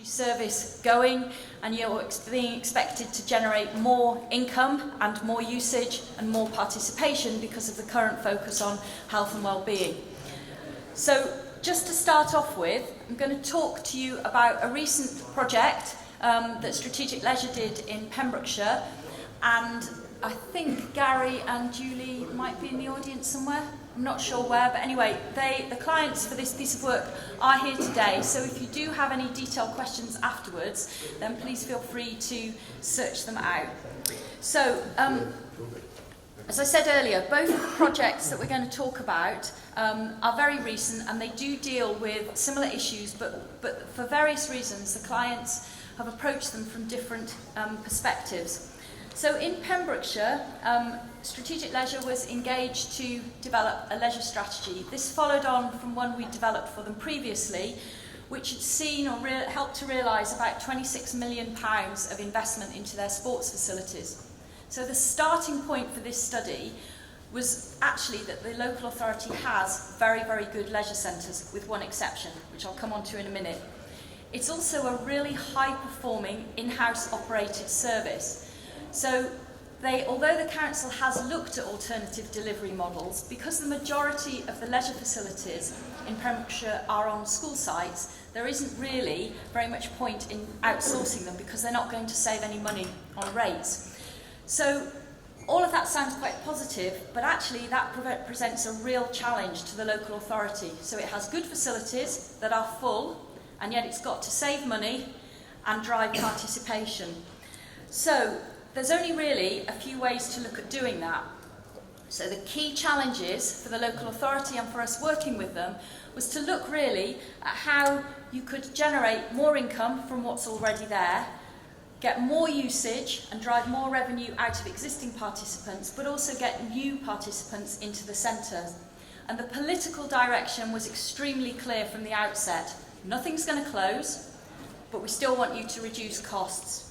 service going, and you're being expected to generate more income and more usage and more participation because of the current focus on health and well-being. So just to start off with, I'm going to talk to you about a recent project that Strategic Leisure did in Pembrokeshire, and I think Gary and Julie might be in the audience somewhere. I'm not sure where, but anyway, the clients for this piece of work are here today, so if you do have any detailed questions afterwards, then please feel free to search them out. So, as I said earlier, both of the projects that we're going to talk about are very recent, and they do deal with similar issues, but for various reasons the clients have approached them from different perspectives. So in Pembrokeshire, Strategic Leisure was engaged to develop a leisure strategy. This followed on from one we developed for them previously, which had seen or helped to realise about £26 million of investment into their sports facilities. So the starting point for this study was actually that the local authority has very, very good leisure centres, with one exception, which I'll come on to in a minute. It's also a really high-performing, in-house operated service. So although the council has looked at alternative delivery models, because the majority of the leisure facilities in Pembrokeshire are on school sites, there isn't really very much point in outsourcing them because they're not going to save any money on rates. So all of that sounds quite positive, but actually that presents a real challenge to the local authority. So it has good facilities that are full, and yet it's got to save money and drive participation. So there's only really a few ways to look at doing that. So the key challenges for the local authority and for us working with them was to look really at how you could generate more income from what's already there, get more usage and drive more revenue out of existing participants, but also get new participants into the centre. And the political direction was extremely clear from the outset. Nothing's going to close, but we still want you to reduce costs.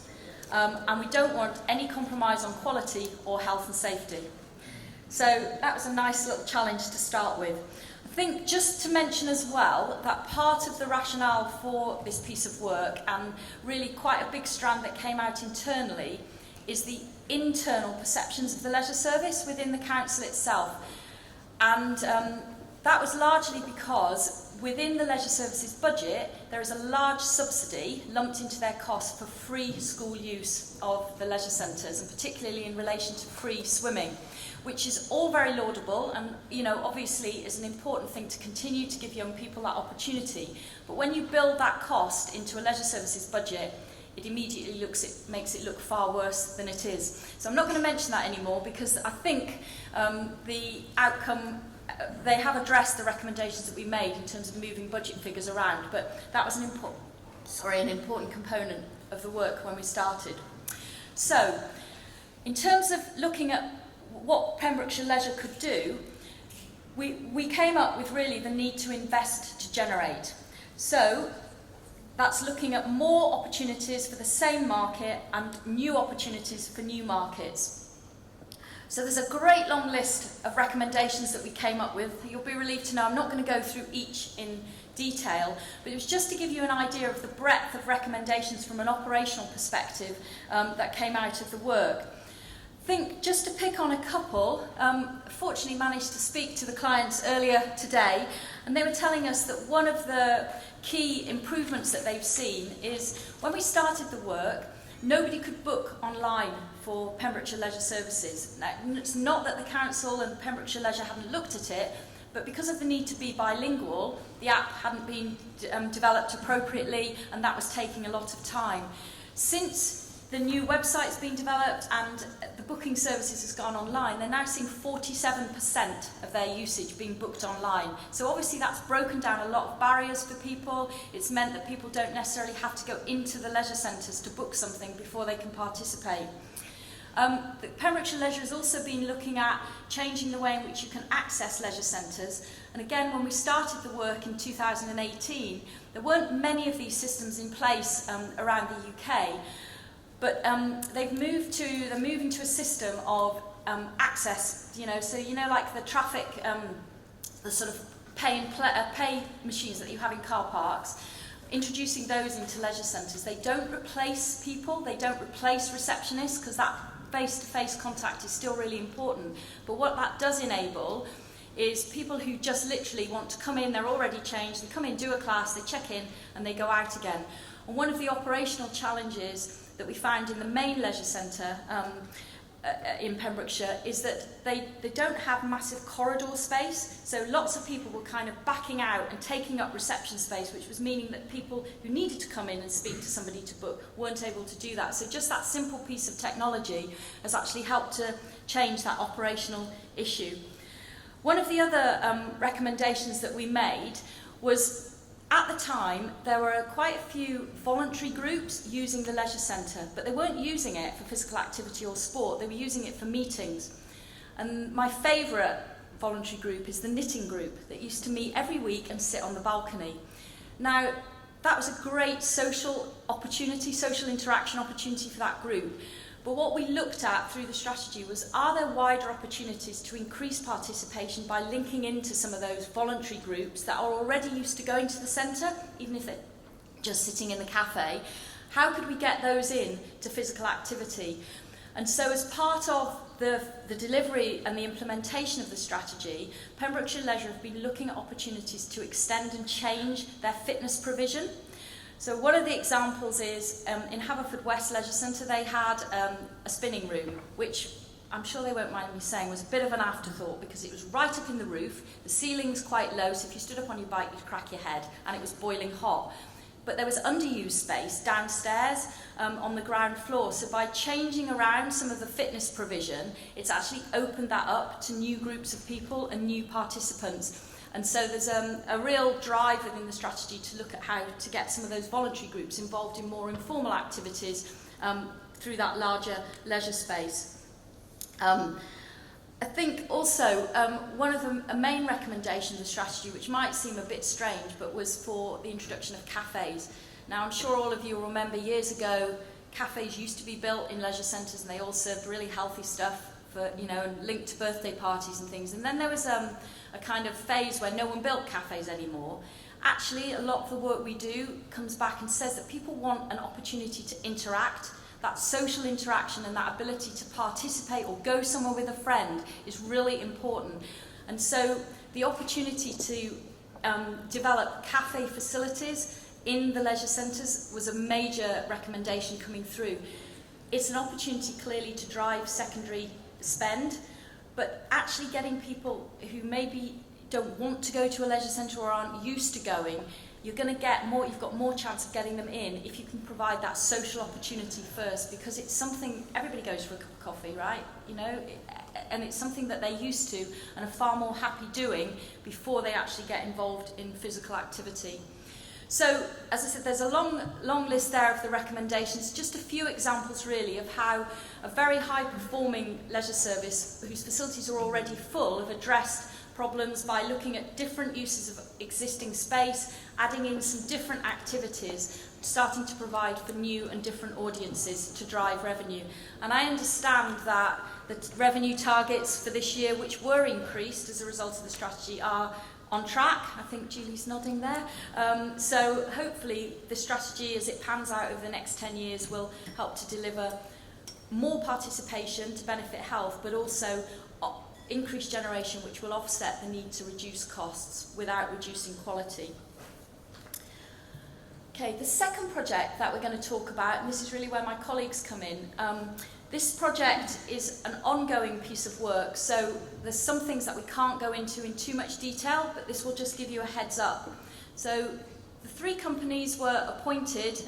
And we don't want any compromise on quality or health and safety. So that was a nice little challenge to start with. I think just to mention as well that part of the rationale for this piece of work, and really quite a big strand that came out internally, is the internal perceptions of the leisure service within the council itself. And that was largely because within the leisure services budget, there is a large subsidy lumped into their costs for free school use of the leisure centres, and particularly in relation to free swimming, which is all very laudable and, obviously is an important thing to continue to give young people that opportunity. But when you build that cost into a leisure services budget, it immediately makes it look far worse than it is. So I'm not going to mention that anymore because I think the outcome, they have addressed the recommendations that we made in terms of moving budget figures around, but that was an important component of the work when we started. So, in terms of looking at what Pembrokeshire Leisure could do, we came up with really the need to invest to generate. So, that's looking at more opportunities for the same market and new opportunities for new markets. So there's a great long list of recommendations that we came up with. You'll be relieved to know I'm not going to go through each in detail, but it was just to give you an idea of the breadth of recommendations from an operational perspective that came out of the work. I think just to pick on a couple, fortunately managed to speak to the clients earlier today, and they were telling us that one of the key improvements that they've seen is when we started the work, nobody could book online for Pembrokeshire Leisure Services. Now, it's not that the council and Pembrokeshire Leisure hadn't looked at it, but because of the need to be bilingual, the app hadn't been developed appropriately, and that was taking a lot of time. Since the new website's been developed and the booking services has gone online, they're now seeing 47% of their usage being booked online. So obviously that's broken down a lot of barriers for people. It's meant that people don't necessarily have to go into the leisure centres to book something before they can participate. Pembrokeshire Leisure has also been looking at changing the way in which you can access leisure centres. And again, when we started the work in 2018, there weren't many of these systems in place around the UK. But they're moving to a system of access, so like the traffic, the sort of pay machines that you have in car parks. introducing those into leisure centres. They don't replace people, they don't replace receptionists, because that face-to-face contact is still really important. But what that does enable is people who just literally want to come in, they're already changed, they come in, do a class, they check in, and they go out again. And one of the operational challenges that we found in the main leisure centre in Pembrokeshire is that they don't have massive corridor space, so lots of people were kind of backing out and taking up reception space, which was meaning that people who needed to come in and speak to somebody to book weren't able to do that. So just that simple piece of technology has actually helped to change that operational issue. One of the other recommendations that we made was, at the time, there were quite a few voluntary groups using the leisure centre, but they weren't using it for physical activity or sport, they were using it for meetings. And my favourite voluntary group is the knitting group that used to meet every week and sit on the balcony. Now, that was a great social opportunity, social interaction opportunity for that group. But what we looked at through the strategy was, are there wider opportunities to increase participation by linking into some of those voluntary groups that are already used to going to the centre, even if they're just sitting in the cafe? How could we get those in to physical activity? And so as part of the delivery and the implementation of the strategy, Pembrokeshire Leisure have been looking at opportunities to extend and change their fitness provision. So one of the examples is in Haverfordwest Leisure Centre, they had a spinning room, which I'm sure they won't mind me saying was a bit of an afterthought because it was right up in the roof, the ceiling's quite low, so if you stood up on your bike you'd crack your head, and it was boiling hot. But there was underused space downstairs on the ground floor, so by changing around some of the fitness provision, it's actually opened that up to new groups of people and new participants. And so there's a real drive within the strategy to look at how to get some of those voluntary groups involved in more informal activities through that larger leisure space. I think also one of the main recommendations of the strategy, which might seem a bit strange, but was for the introduction of cafes. Now, I'm sure all of you will remember years ago, cafes used to be built in leisure centres and they all served really healthy stuff for, you know, and linked to birthday parties and things. And then there was a kind of phase where no one built cafes anymore. Actually, a lot of the work we do comes back and says that people want an opportunity to interact. That social interaction and that ability to participate or go somewhere with a friend is really important. And so the opportunity to develop cafe facilities in the leisure centres was a major recommendation coming through. It's an opportunity clearly to drive secondary spend, but actually getting people who maybe don't want to go to a leisure centre or aren't used to going, you're going to get more, you've got more chance of getting them in if you can provide that social opportunity first, because it's something, everybody goes for a cup of coffee, right? You know, and it's something that they're used to and are far more happy doing before they actually get involved in physical activity. So, as I said, there's a long list there of the recommendations, just a few examples really of how a very high-performing leisure service, whose facilities are already full, have addressed problems by looking at different uses of existing space, adding in some different activities, starting to provide for new and different audiences to drive revenue. And I understand that the revenue targets for this year, which were increased as a result of the strategy, are on track. I think Julie's nodding there. So hopefully the strategy, as it pans out over the next 10 years, will help to deliver more participation to benefit health, but also increased generation, which will offset the need to reduce costs without reducing quality. Okay, the second project that we're going to talk about, and this is really where my colleagues come in, this project is an ongoing piece of work, so there's some things that we can't go into in too much detail, but this will just give you a heads up. So the three companies were appointed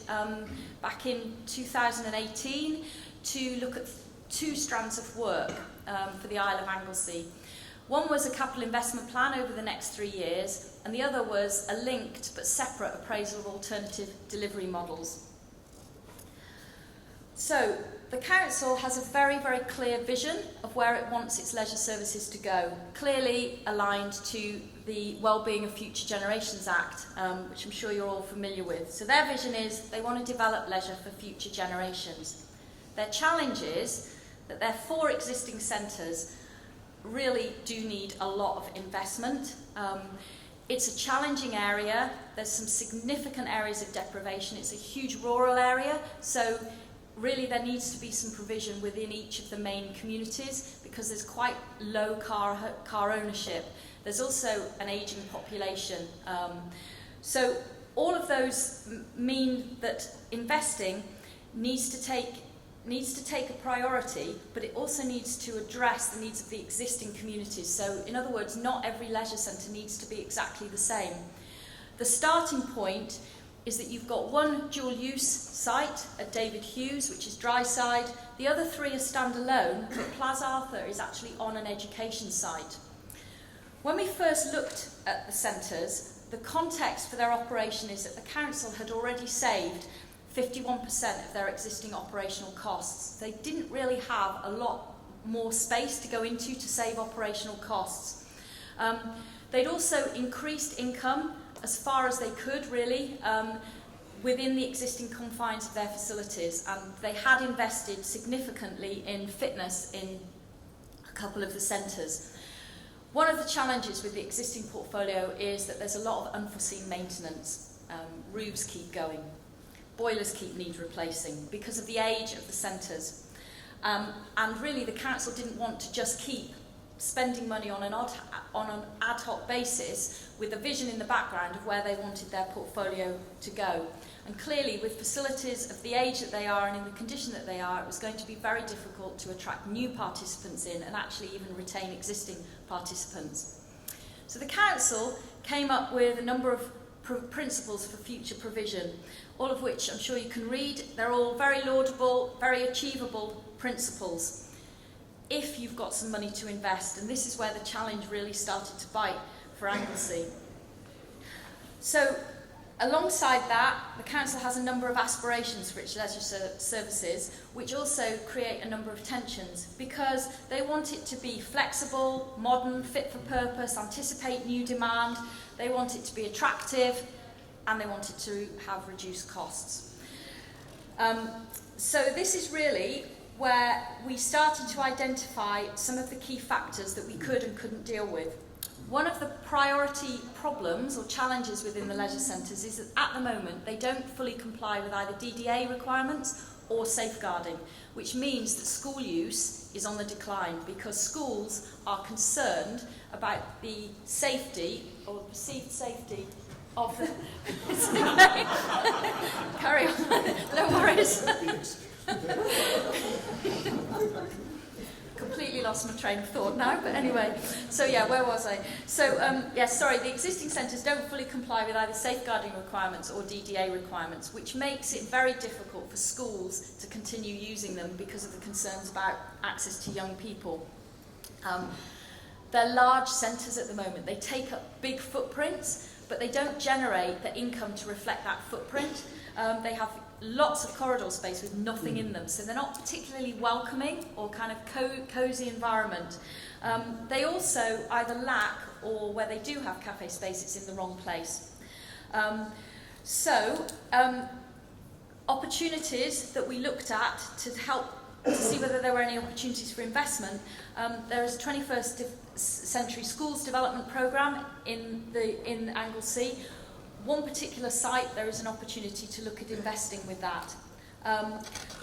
back in 2018 to look at two strands of work for the Isle of Anglesey. One was a capital investment plan over the next 3 years, and the other was a linked but separate appraisal of alternative delivery models. So the council has a very, very clear vision of where it wants its leisure services to go, clearly aligned to the Wellbeing of Future Generations Act, which I'm sure you're all familiar with. So their vision is they want to develop leisure for future generations. Their challenge is that their 4 existing centres really do need a lot of investment. It's a challenging area. There's some significant areas of deprivation. It's a huge rural area, so really there needs to be some provision within each of the main communities because there's quite low car ownership. There's also an ageing population. So all of those mean that investing needs to take a priority, but it also needs to address the needs of the existing communities. So in other words, not every leisure centre needs to be exactly the same. The starting point is that you've got one dual-use site at David Hughes, which is Dryside. The other three are standalone, but Plas Arthur is actually on an education site. When we first looked at the centres, the context for their operation is that the council had already saved 51% of their existing operational costs. They didn't really have a lot more space to go into to save operational costs. They'd also increased income as far as they could, really, within the existing confines of their facilities, and they had invested significantly in fitness in a couple of the centres. One of the challenges with the existing portfolio is that there's a lot of unforeseen maintenance. Roofs keep going. Boilers need replacing because of the age of the centres. And really the council didn't want to just keep spending money on an ad hoc basis with a vision in the background of where they wanted their portfolio to go. And clearly with facilities of the age that they are and in the condition that they are, it was going to be very difficult to attract new participants in and actually even retain existing participants. So the council came up with a number of principles for future provision, all of which I'm sure you can read. They're all very laudable, very achievable principles if you've got some money to invest, and this is where the challenge really started to bite for Anglesey. So alongside that, the council has a number of aspirations for its leisure services, which also create a number of tensions because they want it to be flexible, modern, fit for purpose, anticipate new demand. They want it to be attractive, and they want it to have reduced costs. So this is really where we started to identify some of the key factors that we could and couldn't deal with. One of the priority problems or challenges within the leisure centres is that at the moment they don't fully comply with either DDA requirements or safeguarding, which means that school use is on the decline because schools are concerned about the safety or perceived safety of the... Carry on, no worries. Completely lost my train of thought now, but anyway. So yeah, where was I? So the existing centres don't fully comply with either safeguarding requirements or DDA requirements, which makes it very difficult for schools to continue using them because of the concerns about access to young people. They're large centres at the moment. They take up big footprints, but they don't generate the income to reflect that footprint. They have lots of corridor space with nothing in them, so they're not particularly welcoming or kind of cosy environment. They also either lack, or where they do have cafe space, it's in the wrong place. Opportunities that we looked at to help to see whether there were any opportunities for investment. There is a 21st century schools development programme in Anglesey. One particular site, there is an opportunity to look at investing with that.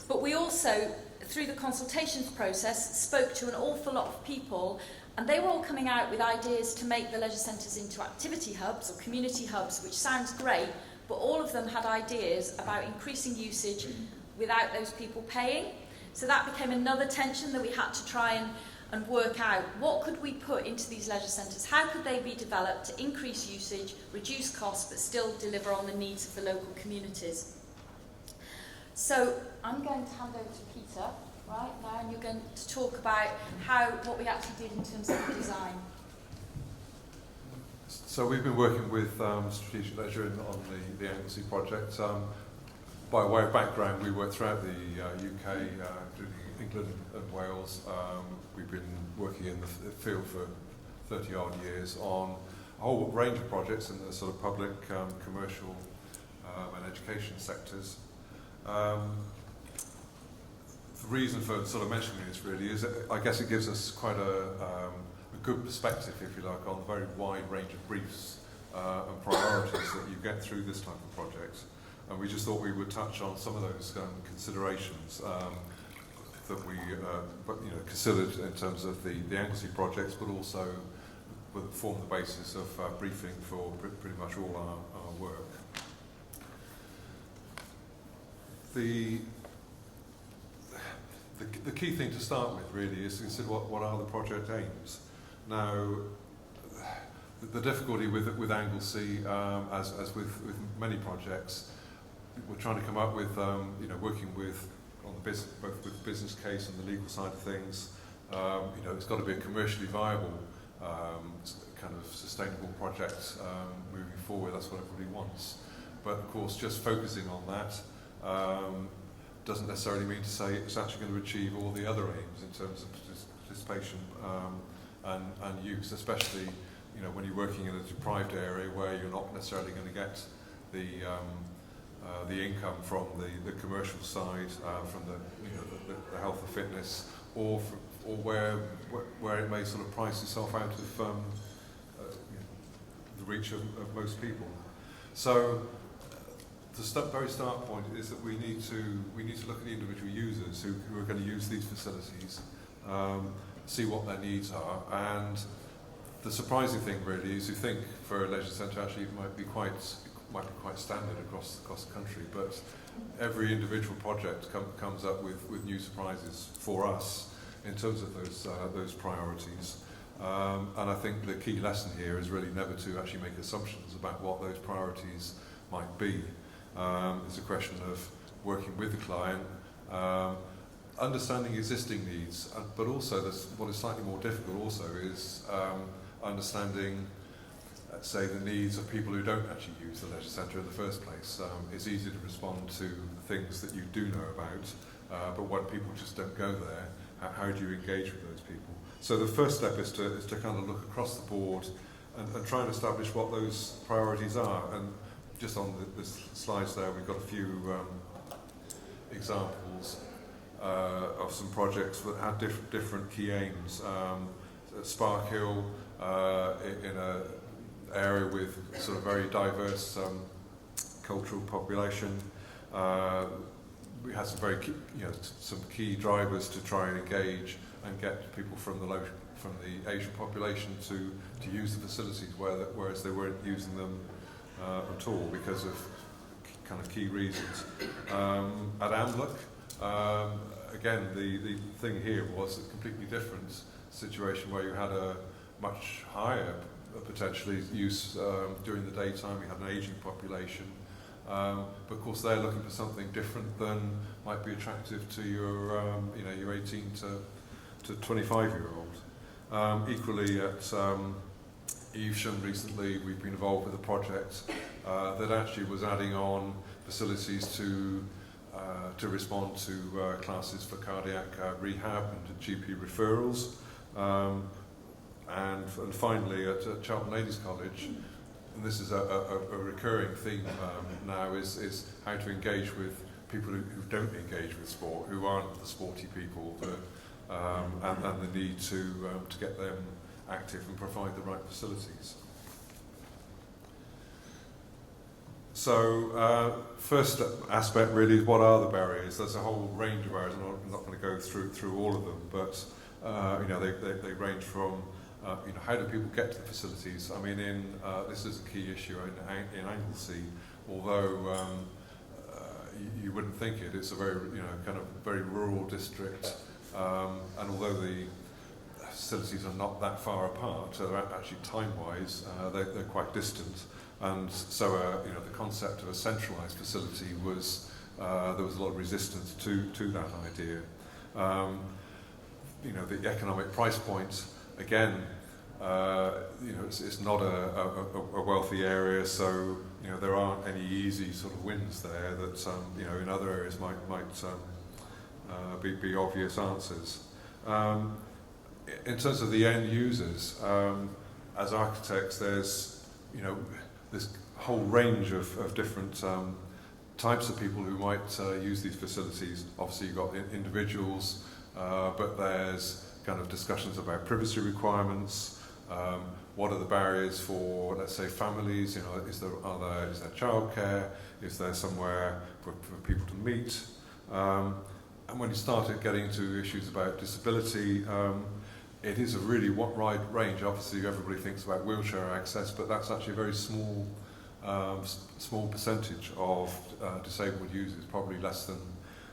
But we also, through the consultations process, spoke to an awful lot of people, and they were all coming out with ideas to make the leisure centres into activity hubs or community hubs, which sounds great, but all of them had ideas about increasing usage without those people paying. So that became another tension that we had to try and work out. What could we put into these leisure centres? How could they be developed to increase usage, reduce costs, but still deliver on the needs of the local communities? So I'm going to hand over to Peter right now, and you're going to talk about what we actually did in terms of the design. So we've been working with Strategic Leisure on the Anglesey project. By way of background, we work throughout the UK, including England and Wales. We've been working in the field for 30-odd years on a whole range of projects in the sort of public, commercial and education sectors. The reason for sort of mentioning this really is that I guess it gives us quite a good perspective, if you like, on the very wide range of briefs and priorities that you get through this type of project. And we just thought we would touch on some of those considerations that we considered in terms of the Anglesey projects, but also would form the basis of briefing for pretty much all our work. The key thing to start with really is to consider what are the project aims. Now, the difficulty with Anglesey, as with many projects, we're trying to come up with, working with on the both with the business case and the legal side of things. It's got to be a commercially viable, kind of sustainable project moving forward. That's what everybody wants. But of course, just focusing on that doesn't necessarily mean to say it's actually going to achieve all the other aims in terms of participation and use, especially when you're working in a deprived area where you're not necessarily going to get the income from the commercial side, from the health and fitness, or where it may sort of price itself out of the reach of most people. So the very start point is that we need to look at the individual users who are going to use these facilities, see what their needs are, and the surprising thing really is you think for a leisure centre actually it might be quite standard across the country, but every individual project comes up with new surprises for us in terms of those priorities. And I think the key lesson here is really never to actually make assumptions about what those priorities might be. It's a question of working with the client, understanding existing needs, but also what is slightly more difficult also is understanding, say, the needs of people who don't actually use the leisure centre in the first place. It's easy to respond to things that you do know about, but when people just don't go there, how do you engage with those people? So the first step is to kind of look across the board and try and establish what those priorities are. And just on the slides there, we've got a few examples of some projects that had different key aims. Spark Hill, in an area with sort of very diverse cultural population. We had some very some key drivers to try and engage and get people from the Asian population to use the facilities, whereas they weren't using them at all because of kind of key reasons. At Amlock, again, the thing here was a completely different situation where you had a much higher potentially use during the daytime. We had an aging population, but of course they're looking for something different than might be attractive to your 18 to 25-year-old. Equally at Evesham recently, we've been involved with a project that actually was adding on facilities to respond to classes for cardiac rehab and GP referrals. And finally at Charlton Ladies College, and this is a recurring theme now, is how to engage with people who don't engage with sport, who aren't the sporty people, and the need to get them active and provide the right facilities. So first aspect really is what are the barriers. There's a whole range of barriers. I'm not going to go through all of them, but they range from how do people get to the facilities? I mean, this is a key issue in Anglesey, although you wouldn't think it. It's a very kind of very rural district, and although the facilities are not that far apart, actually time-wise they're quite distant, and so the concept of a centralised facility was there was a lot of resistance to that idea. The economic price point, again, it's not a wealthy area, so there aren't any easy sort of wins there that in other areas might be obvious answers. In terms of the end users, as architects, there's this whole range of different types of people who might use these facilities. Obviously, you've got individuals, but there's kind of discussions about privacy requirements, what are the barriers for, let's say, families? You know, is there childcare? Is there somewhere for people to meet? And when you started getting to issues about disability, it is a really wide range. Obviously, everybody thinks about wheelchair access, but that's actually a very small percentage of disabled users, probably less than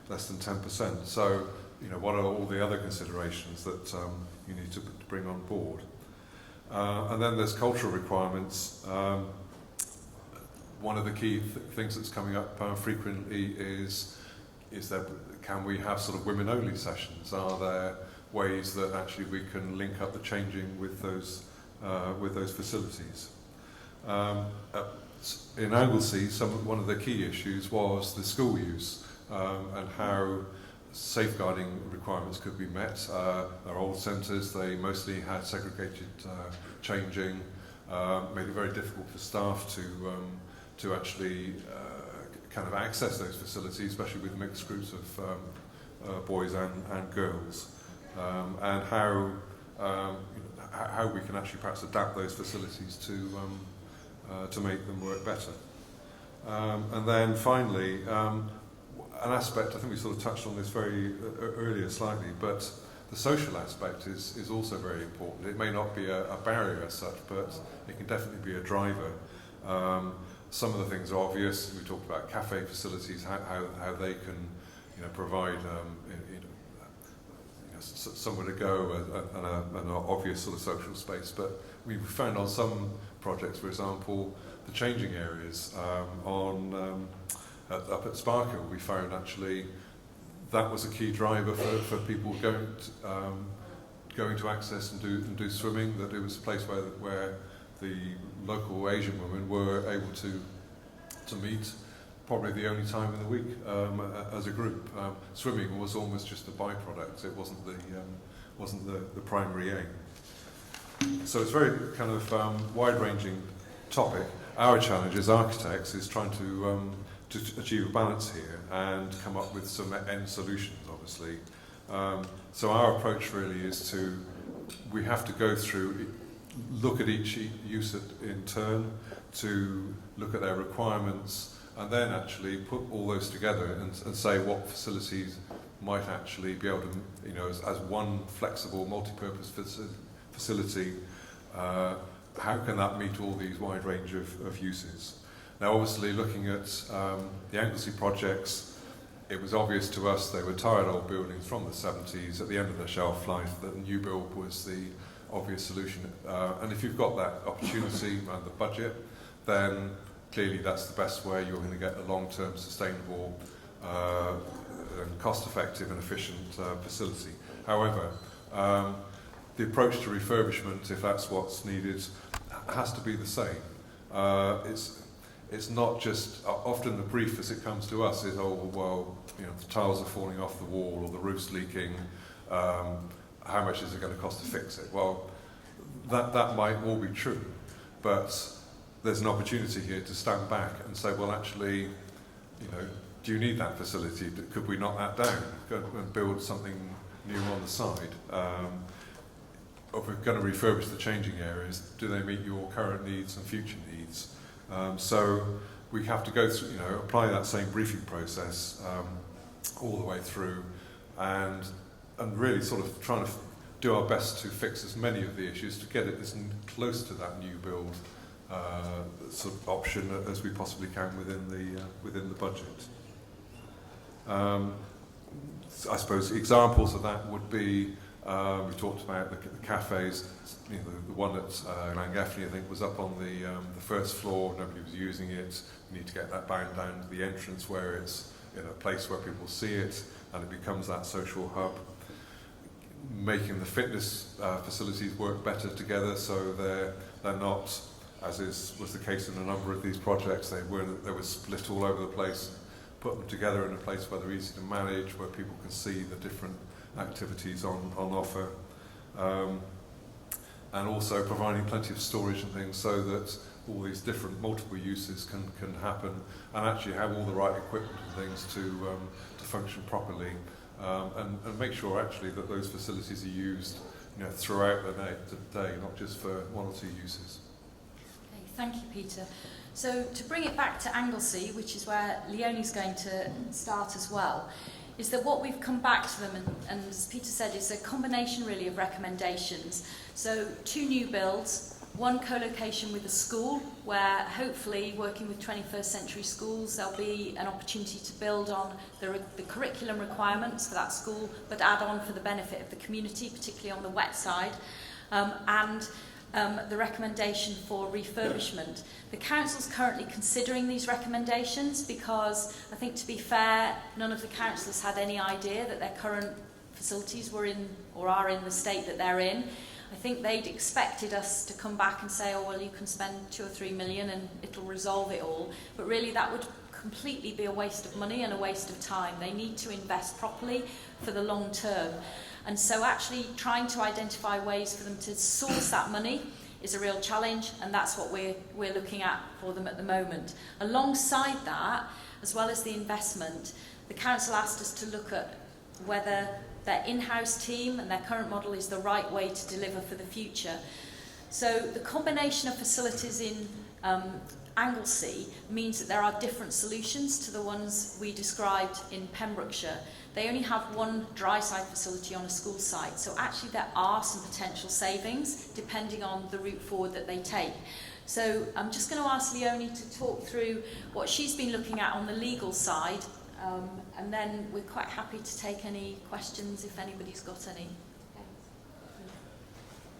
10%. So, you know, what are all the other considerations that you need to bring on board? And then there's cultural requirements. One of the key things that's coming up frequently is that can we have sort of women-only sessions? Are there ways that actually we can link up the changing with those facilities? In Anglesey, one of the key issues was the school use and how safeguarding requirements could be met. Our old centres, they mostly had segregated changing, made it very difficult for staff to actually kind of access those facilities, especially with mixed groups of boys and girls, and how we can actually perhaps adapt those facilities to make them work better. And then finally, an aspect, I think we sort of touched on this very earlier slightly, but the social aspect is also very important. It may not be a barrier as such, but it can definitely be a driver. Some of the things are obvious. We talked about cafe facilities, how they can, you know, provide somewhere to go and an obvious sort of social space. But we found on some projects, for example, the changing areas up at Sparkhill, we found actually that was a key driver for people going to access and do swimming, that it was a place where the local Asian women were able to meet, probably the only time in the week as a group. Swimming was almost just a byproduct. It wasn't the primary aim. So it's very kind of wide-ranging topic. Our challenge as architects is trying to achieve a balance here and come up with some end solutions, obviously. So our approach really is we have to go through, look at each use in turn, to look at their requirements, and then actually put all those together and say what facilities might actually be able to, you know, as one flexible multi-purpose facility, how can that meet all these wide range of uses? Now, obviously, looking at the Anglesey projects, it was obvious to us they were tired old buildings from the 70s at the end of their shelf life, that the new build was the obvious solution. And if you've got that opportunity and the budget, then clearly that's the best way you're going to get a long-term sustainable and cost-effective and efficient facility. However, the approach to refurbishment, if that's what's needed, has to be the same. It's not just, often the brief as it comes to us is, oh, well, you know, the tiles are falling off the wall or the roof's leaking, how much is it going to cost to fix it? Well, that might all be true, but there's an opportunity here to stand back and say, well, actually, you know, do you need that facility? Could we knock that down and build something new on the side? Or if we're going to refurbish the changing areas, do they meet your current needs and future needs? So we have to go through, you know, apply that same briefing process all the way through, and really sort of trying to do our best to fix as many of the issues to get it as close to that new build sort of option as we possibly can within the budget. I suppose examples of that would be, we talked about the cafes. You know, the one at Llangefni, I think, was up on the first floor. Nobody was using it. You need to get that down to the entrance where it's in a place where people see it, and it becomes that social hub. Making the fitness facilities work better together, so they're not, as was the case in a number of these projects, they were split all over the place. Put them together in a place where they're easy to manage, where people can see the different activities on offer, and also providing plenty of storage and things so that all these different multiple uses can happen, and actually have all the right equipment and things to function properly, and make sure actually that those facilities are used throughout the day, not just for one or two uses. Okay, thank you, Peter. So to bring it back to Anglesey, which is where Leonie's going to start as well, is that what we've come back to them, and as Peter said, is a combination really of recommendations. So 2 new builds, 1 co-location with a school, where hopefully working with 21st century schools, there'll be an opportunity to build on the curriculum requirements for that school, but add on for the benefit of the community, particularly on the wet side, and the recommendation for refurbishment. The council's currently considering these recommendations because I think, to be fair, none of the councillors had any idea that their current facilities were in or are in the state that they're in. I think they'd expected us to come back and say, oh, well, you can spend 2 or 3 million and it'll resolve it all. But really that would completely be a waste of money and a waste of time. They need to invest properly for the long term. And so actually trying to identify ways for them to source that money is a real challenge, and that's what we're looking at for them at the moment. Alongside that, as well as the investment, the council asked us to look at whether their in-house team and their current model is the right way to deliver for the future. So the combination of facilities in Anglesey means that there are different solutions to the ones we described in Pembrokeshire. They only have 1 dry side facility on a school site, so actually there are some potential savings depending on the route forward that they take. So I'm just going to ask Leonie to talk through what she's been looking at on the legal side, and then we're quite happy to take any questions if anybody's got any.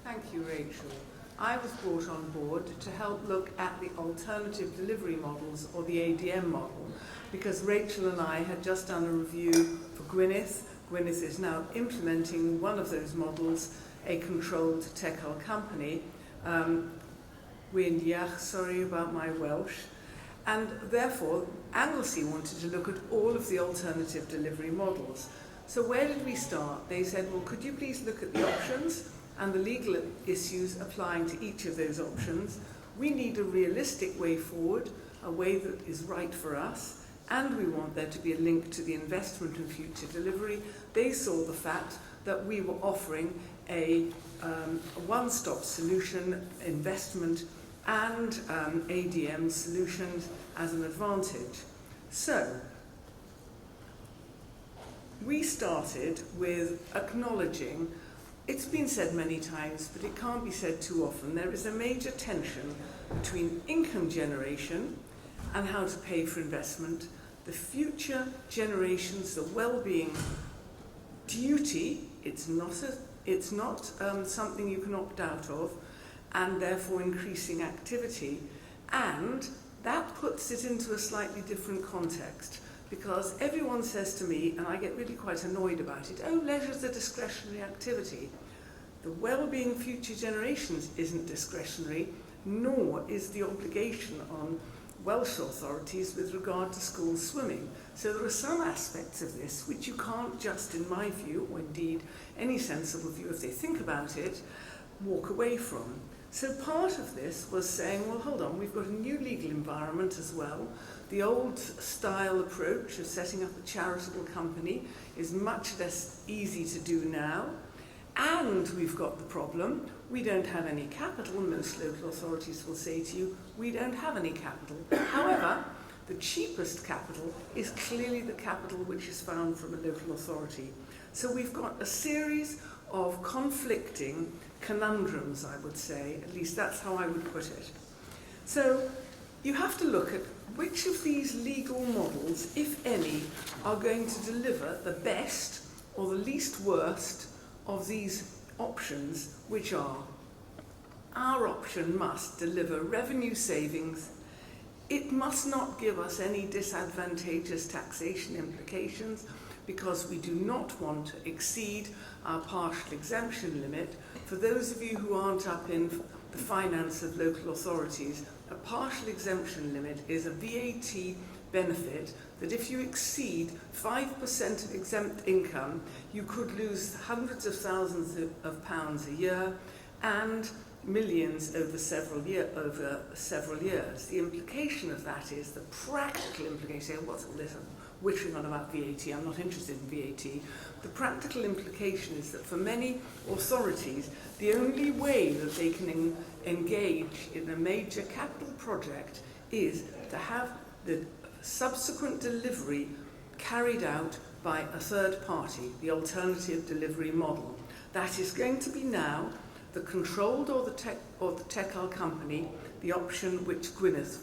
Thank you, Rachel. I was brought on board to help look at the alternative delivery models, or the ADM model, because Rachel and I had just done a review for Gwynedd. Gwynedd is now implementing one of those models, a controlled tech-hol company. Sorry about my Welsh. And therefore, Anglesey wanted to look at all of the alternative delivery models. So where did we start? They said, well, could you please look at the options and the legal issues applying to each of those options? We need a realistic way forward, a way that is right for us, and we want there to be a link to the investment and future delivery. They saw the fact that we were offering a one-stop solution, investment and ADM solutions as an advantage. So we started with acknowledging, it's been said many times, but it can't be said too often, there is a major tension between income generation and how to pay for investment, the future generations, the well-being duty, it's not something you can opt out of, and therefore increasing activity, and that puts it into a slightly different context, because everyone says to me, and I get really quite annoyed about it, oh, leisure's a discretionary activity. The well-being future generations isn't discretionary, nor is the obligation on Welsh authorities with regard to school swimming. So there are some aspects of this which you can't just, in my view, or indeed any sensible view if they think about it, walk away from. So part of this was saying, well, hold on, we've got a new legal environment as well. The old style approach of setting up a charitable company is much less easy to do now. And we've got the problem, we don't have any capital. Most local authorities will say to you, we don't have any capital. However, the cheapest capital is clearly the capital which is found from a local authority. So we've got a series of conflicting conundrums, I would say, at least that's how I would put it. So you have to look at which of these legal models, if any, are going to deliver the best or the least worst of these options, which are: our option must deliver revenue savings, it must not give us any disadvantageous taxation implications, because we do not want to exceed our partial exemption limit. For those of you who aren't up in the finance of local authorities, a partial exemption limit is a VAT benefit that if you exceed 5% of exempt income, you could lose hundreds of thousands of pounds a year, and millions over several years. The implication of that is the practical implication. What's all this? I'm wittering on about VAT. I'm not interested in VAT. The practical implication is that for many authorities, the only way that they can engage in a major capital project is to have the subsequent delivery carried out by a third party, the alternative delivery model. That is going to be now the controlled or the TECAL company, the option which Gwyneth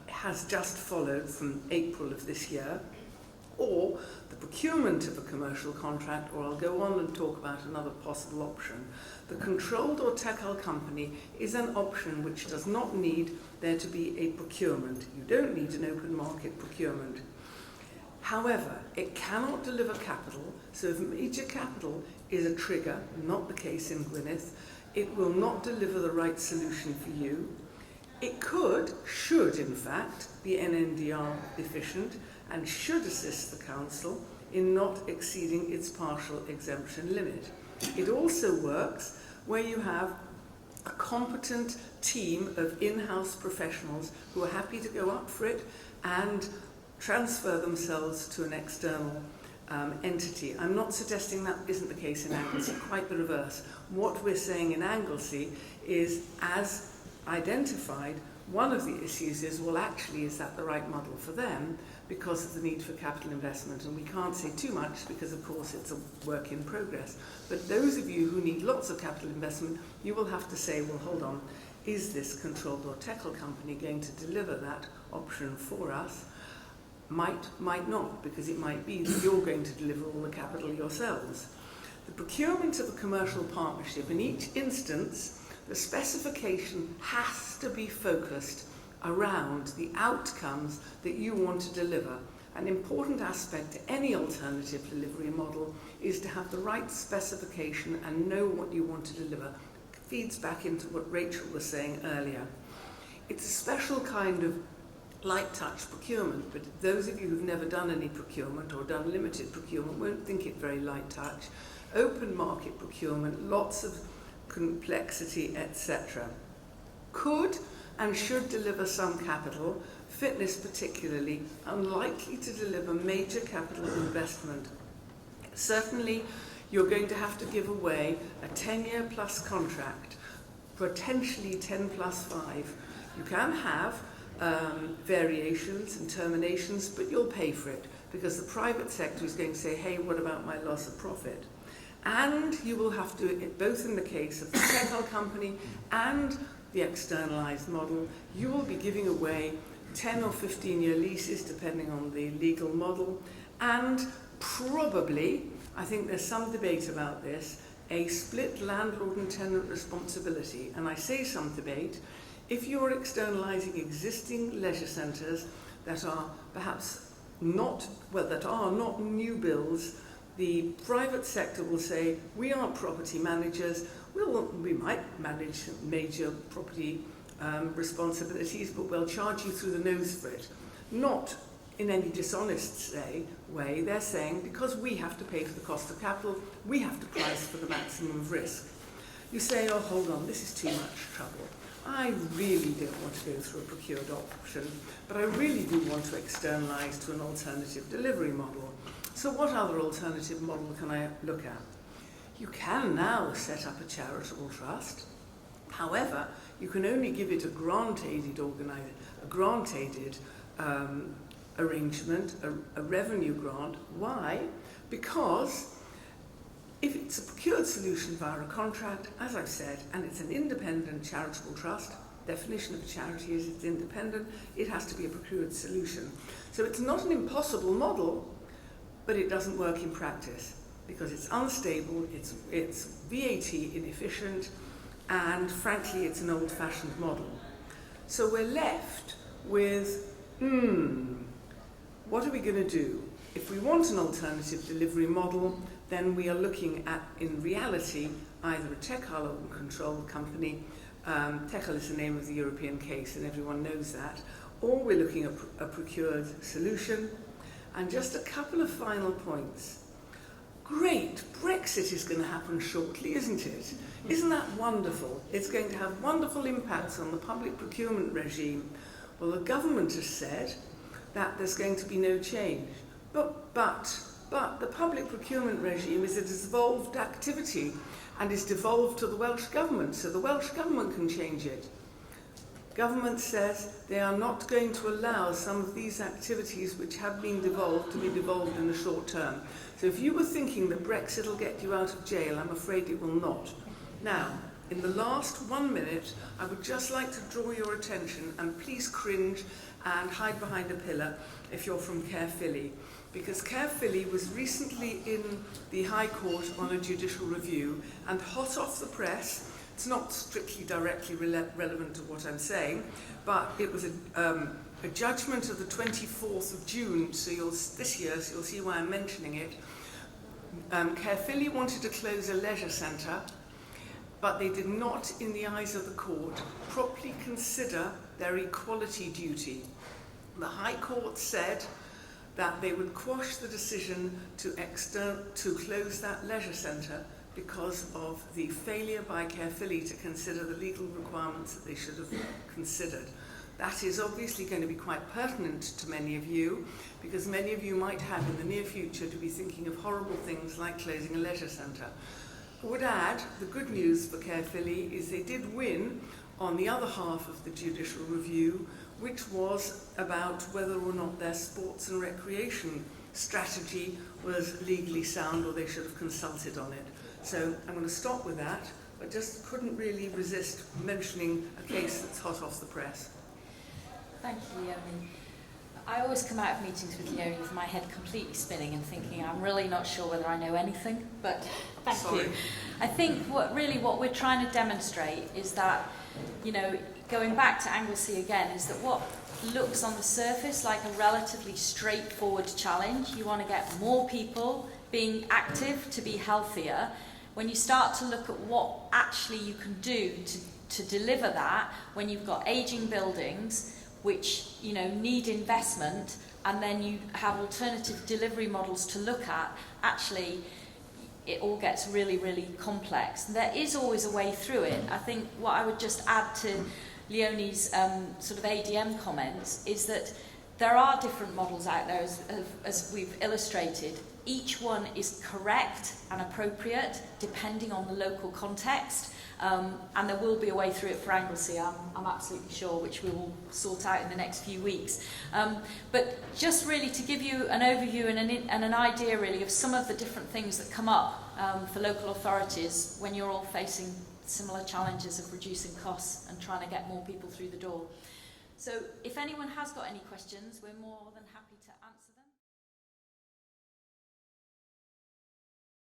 has just followed from April of this year, or the procurement of a commercial contract, or I'll go on and talk about another possible option. The controlled or TECAL company is an option which does not need there to be a procurement. You don't need an open market procurement. However, it cannot deliver capital, so if major capital is a trigger, not the case in Gwyneth, it will not deliver the right solution for you. It should in fact, be NNDR efficient and should assist the Council in not exceeding its partial exemption limit. It also works where you have a competent team of in-house professionals who are happy to go up for it and transfer themselves to an external entity. I'm not suggesting that isn't the case in Anglesey, quite the reverse. What we're saying in Anglesey is, as identified, one of the issues is, well, actually, is that the right model for them because of the need for capital investment? And we can't say too much because, of course, it's a work in progress. But those of you who need lots of capital investment, you will have to say, well, hold on, is this controlled or TECAL company going to deliver that option for us? Might not, because it might be that you're going to deliver all the capital yourselves. The procurement of a commercial partnership, in each instance, the specification has to be focused around the outcomes that you want to deliver. An important aspect to any alternative delivery model is to have the right specification and know what you want to deliver. It feeds back into what Rachel was saying earlier. It's a special kind of light touch procurement, but those of you who've never done any procurement or done limited procurement won't think it very light touch. Open market procurement, lots of complexity, etc. Could and should deliver some capital, fitness particularly, unlikely to deliver major capital investment. Certainly, you're going to have to give away a 10-year plus contract, potentially 10 plus 5. You can have variations and terminations, but you'll pay for it because the private sector is going to say, hey, what about my loss of profit? And you will have to, both in the case of the TECAL company and the externalized model, you will be giving away 10 or 15-year leases, depending on the legal model, and probably, I think there's some debate about this, a split landlord and tenant responsibility. And I say some debate. If you're externalizing existing leisure centres that are perhaps not, well, that are not new builds, the private sector will say, we aren't property managers, we might manage major property responsibilities, but we'll charge you through the nose for it. Not in any dishonest way, they're saying, because we have to pay for the cost of capital, we have to price for the maximum of risk. You say, oh, hold on, this is too much trouble. I really don't want to go through a procured option, but I really do want to externalise to an alternative delivery model. So what other alternative model can I look at? You can now set up a charitable trust. However, you can only give it a grant-aided arrangement, a revenue grant. Why? Because if it's a procured solution via a contract, as I've said, and it's an independent charitable trust, definition of a charity is it's independent, it has to be a procured solution. So it's not an impossible model, but it doesn't work in practice because it's unstable, it's VAT inefficient, and frankly, it's an old-fashioned model. So we're left with, what are we going to do? If we want an alternative delivery model, then we are looking at, in reality, either a TECAL or controlled company. TECAL is the name of the European case, and everyone knows that. Or we're looking at a procured solution. And just a couple of final points. great, Brexit is going to happen shortly, isn't it? Isn't that wonderful? It's going to have wonderful impacts on the public procurement regime. Well, the government has said that there's going to be no change. But the public procurement regime is a devolved activity and is devolved to the Welsh Government, so the Welsh Government can change it. Government says they are not going to allow some of these activities which have been devolved to be devolved in the short term. So if you were thinking that Brexit will get you out of jail, I'm afraid it will not. Now, in the last 1 minute, I would just like to draw your attention, and please cringe and hide behind a pillar if you're from Caerphilly, because Caerphilly was recently in the High Court on a judicial review, and hot off the press, it's not strictly directly relevant to what I'm saying, but it was a judgment of the 24th of June, this year, so you'll see why I'm mentioning it. Caerphilly wanted to close a leisure centre, but they did not, in the eyes of the court, properly consider their equality duty. The High Court said that they would quash the decision to close that leisure centre because of the failure by Caerphilly to consider the legal requirements that they should have considered. That is obviously going to be quite pertinent to many of you, because many of you might have in the near future to be thinking of horrible things like closing a leisure centre. I would add, the good news for Caerphilly is they did win on the other half of the judicial review, which was about whether or not their sports and recreation strategy was legally sound or they should have consulted on it. So I'm going to stop with that, but just couldn't really resist mentioning a case that's hot off the press. Thank you, Leonie. I always come out of meetings with Leonie with my head completely spinning and thinking I'm really not sure whether I know anything, but thank you. I think what we're trying to demonstrate is that, going back to Anglesey again, is that what looks on the surface like a relatively straightforward challenge, you want to get more people being active to be healthier. When you start to look at what actually you can do to deliver that, when you've got ageing buildings which need investment, and then you have alternative delivery models to look at, actually it all gets really, really complex. There is always a way through it. I think what I would just add to Leonie's sort of ADM comments is that there are different models out there, as we've illustrated. Each one is correct and appropriate depending on the local context, and there will be a way through it for Anglesey, I'm absolutely sure, which we will sort out in the next few weeks. But just really to give you an overview and an idea really of some of the different things that come up for local authorities when you're all facing similar challenges of reducing costs and trying to get more people through the door. So if anyone has got any questions, we're more than happy to answer.